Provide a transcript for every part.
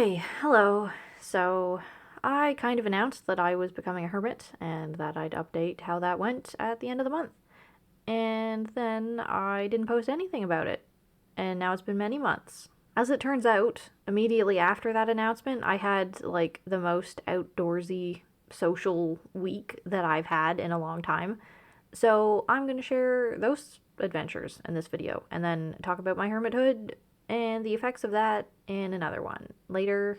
Hi, hello. So, I kind of announced that I was becoming a hermit and that I'd update how that went at the end of the month. And then I didn't post anything about it. And now it's been many months. As it turns out, immediately after that announcement, I had like the most outdoorsy social week that I've had in a long time. So, I'm going to share those adventures in this video and then talk about my hermithood and the effects of that in another one later.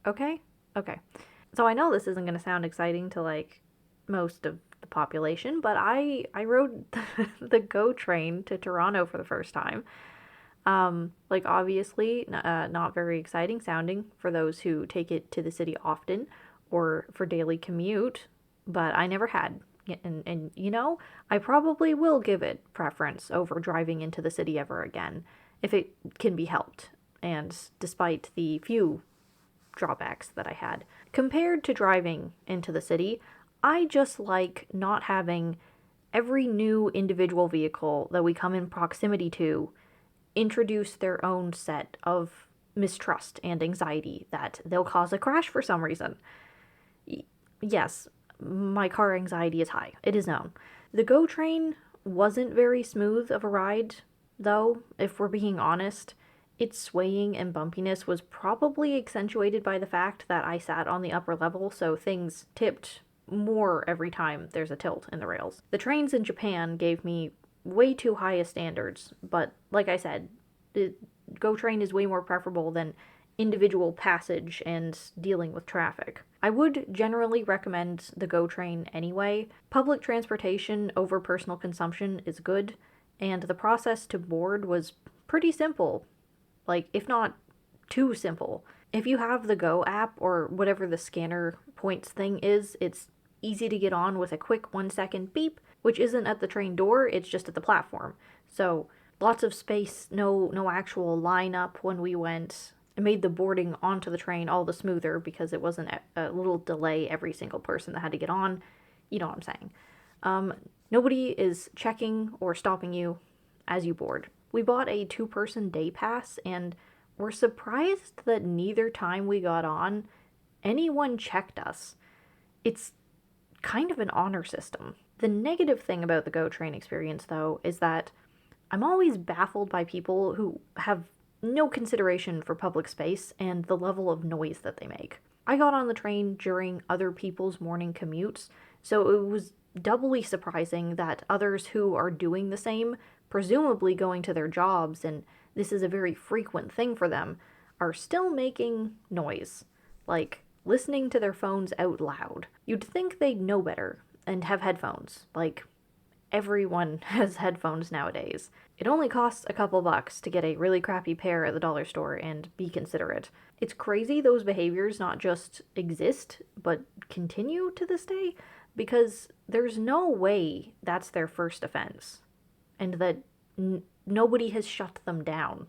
Okay? Okay. So I know this isn't going to sound exciting to like most of the population, but I rode the GO train to Toronto for the first time. Like obviously not very exciting sounding for those who take it to the city often or for daily commute, but I never had. And I probably will give it preference over driving into the city ever again if it can be helped, and despite the few drawbacks that I had. Compared to driving into the city, I just like not having every new individual vehicle that we come in proximity to introduce their own set of mistrust and anxiety that they'll cause a crash for some reason. Yes, my car anxiety is high. It is known. The GO train wasn't very smooth of a ride, though, if we're being honest. Its swaying and bumpiness was probably accentuated by the fact that I sat on the upper level, so things tipped more every time there's a tilt in the rails. The trains in Japan gave me way too high a standards, but like I said, the GO train is way more preferable than individual passage and dealing with traffic. I would generally recommend the GO train anyway. Public transportation over personal consumption is good, and the process to board was pretty simple. Like, if not too simple. If you have the GO app or whatever the scanner points thing is, it's easy to get on with a quick 1 second beep, which isn't at the train door, it's just at the platform. So, lots of space, no actual lineup when we went. It made the boarding onto the train all the smoother because it wasn't a little delay every single person that had to get on. You know what I'm saying. Nobody is checking or stopping you as you board. We bought a 2 person day pass and were surprised that neither time we got on, anyone checked us. It's kind of an honor system. The negative thing about the GO train experience, though, is that I'm always baffled by people who have no consideration for public space and the level of noise that they make. I got on the train during other people's morning commutes, so it was doubly surprising that others who are doing the same, presumably going to their jobs, and this is a very frequent thing for them, are still making noise. Like listening to their phones out loud. You'd think they'd know better and have headphones. Like, everyone has headphones nowadays. It only costs a couple bucks to get a really crappy pair at the dollar store and be considerate. It's crazy those behaviors not just exist, but continue to this day, because there's no way that's their first offense, and that nobody has shut them down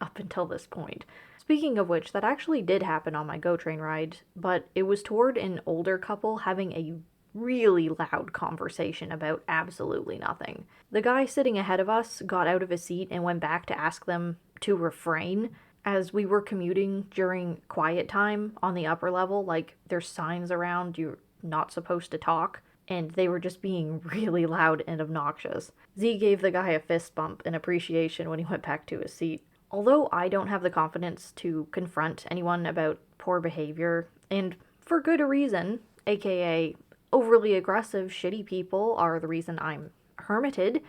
up until this point. Speaking of which, that actually did happen on my GO train ride, but it was toward an older couple having a really loud conversation about absolutely nothing. The guy sitting ahead of us got out of his seat and went back to ask them to refrain as we were commuting during quiet time on the upper level. Like, there's signs around, you're not supposed to talk, and they were just being really loud and obnoxious. Z gave the guy a fist bump in appreciation when he went back to his seat. Although I don't have the confidence to confront anyone about poor behavior, and for good reason, aka overly aggressive, shitty people are the reason I'm hermited,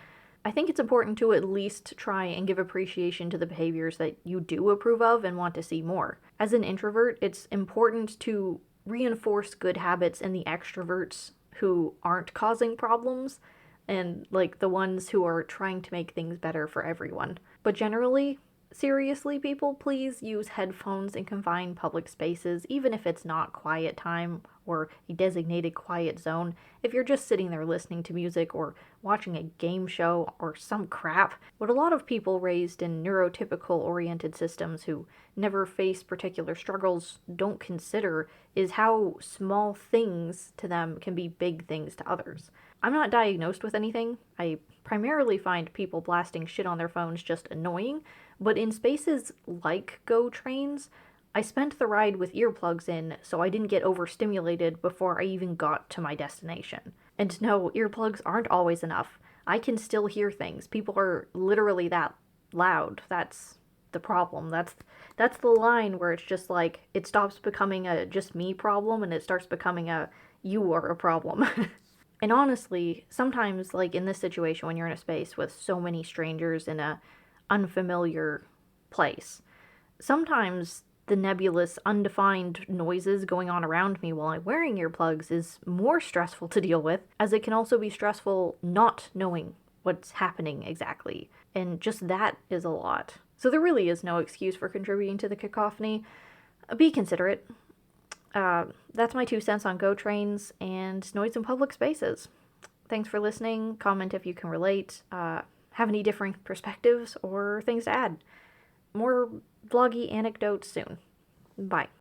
I think it's important to at least try and give appreciation to the behaviors that you do approve of and want to see more. As an introvert, it's important to reinforce good habits in the extroverts who aren't causing problems and like the ones who are trying to make things better for everyone. But generally, seriously, people, please use headphones in confined public spaces, even if it's not quiet time or a designated quiet zone. If you're just sitting there listening to music or watching a game show or some crap, what a lot of people raised in neurotypical oriented systems who never face particular struggles don't consider is how small things to them can be big things to others. I'm not diagnosed with anything. I primarily find people blasting shit on their phones just annoying, but in spaces like GO trains, I spent the ride with earplugs in so I didn't get overstimulated before I even got to my destination. And no, earplugs aren't always enough. I can still hear things. People are literally that loud. That's the problem. That's the line where it's just like it stops becoming a just me problem and it starts becoming a you are a problem. And honestly, sometimes like in this situation when you're in a space with so many strangers in a unfamiliar place, sometimes the nebulous, undefined noises going on around me while I'm wearing earplugs is more stressful to deal with, as it can also be stressful not knowing what's happening exactly. And just that is a lot. So there really is no excuse for contributing to the cacophony. Be considerate. That's my 2 cents on GO trains and noise in public spaces. Thanks for listening. Comment if you can relate. Have any differing perspectives or things to add. More vloggy anecdotes soon. Bye.